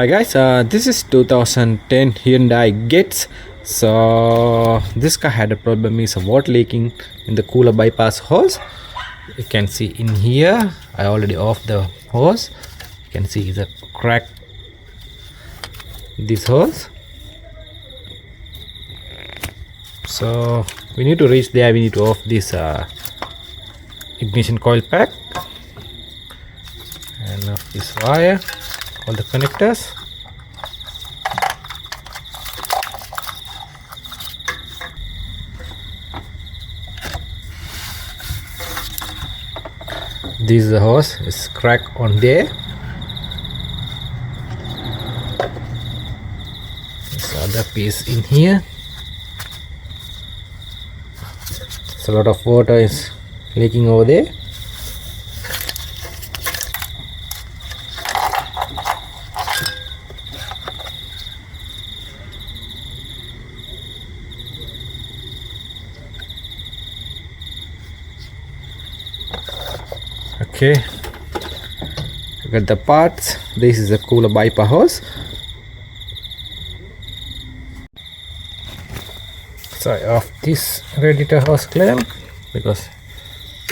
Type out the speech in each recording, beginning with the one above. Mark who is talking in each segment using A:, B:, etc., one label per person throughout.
A: Hi guys, this is 2010 Hyundai Getz. So this car had a problem is water leaking in the cooler bypass hose. You can see in here, I already off the hose. You can see the crack this hose. So we need to reach there. We need to off this ignition coil pack and off this wire, all the connectors. This is the hose, is crack on there. This other piece in here. So a lot of water is leaking over there. Okay, look at the parts. This is the cooler bypass hose. So off this radiator hose clamp because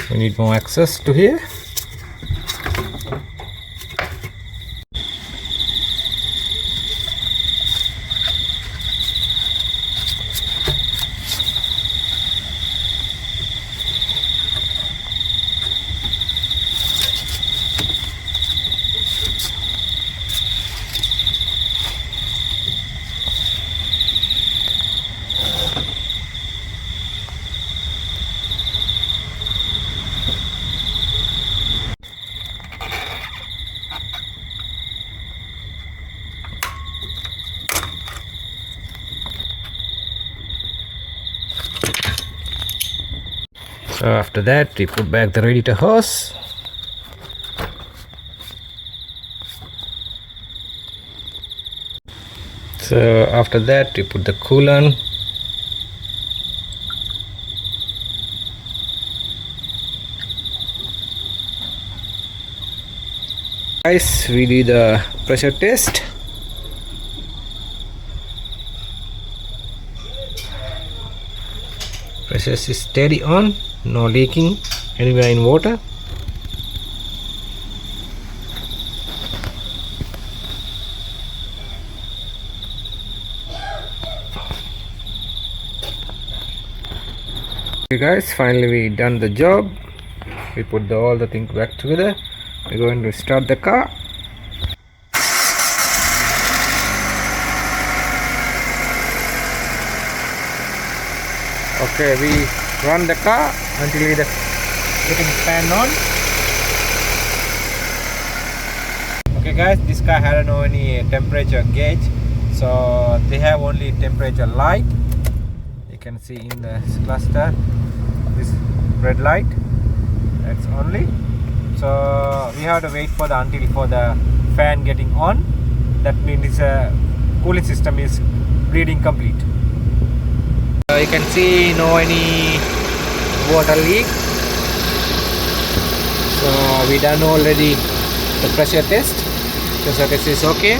A: we need more access to here. So after that we put back the radiator hose. So after that we put the coolant. Guys, we did the pressure test. Pressure is steady on, no leaking anywhere in water. Okay guys, finally we done the job. We put all the things back together. We're going to start the car. Okay, we run the car until it is getting fan on. Okay guys, this car had no any temperature gauge, so they have only temperature light. You can see in the cluster this red light, that's only. So we have to wait for the until the fan getting on. That means cooling system is bleeding complete. You can see no any water leak. So we done already the pressure test. Pressure test is okay.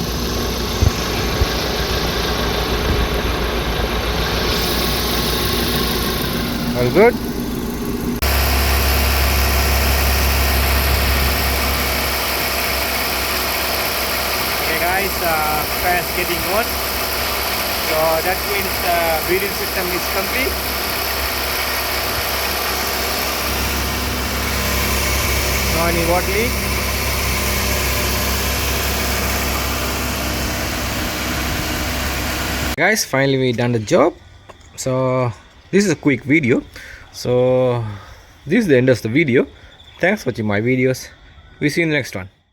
A: All good. Okay guys, fan's getting on. So that means the breathing system is complete. No any water leak. Guys, finally we done the job. So this is a quick video. So this is the end of the video. Thanks for watching my videos. We see you in the next one.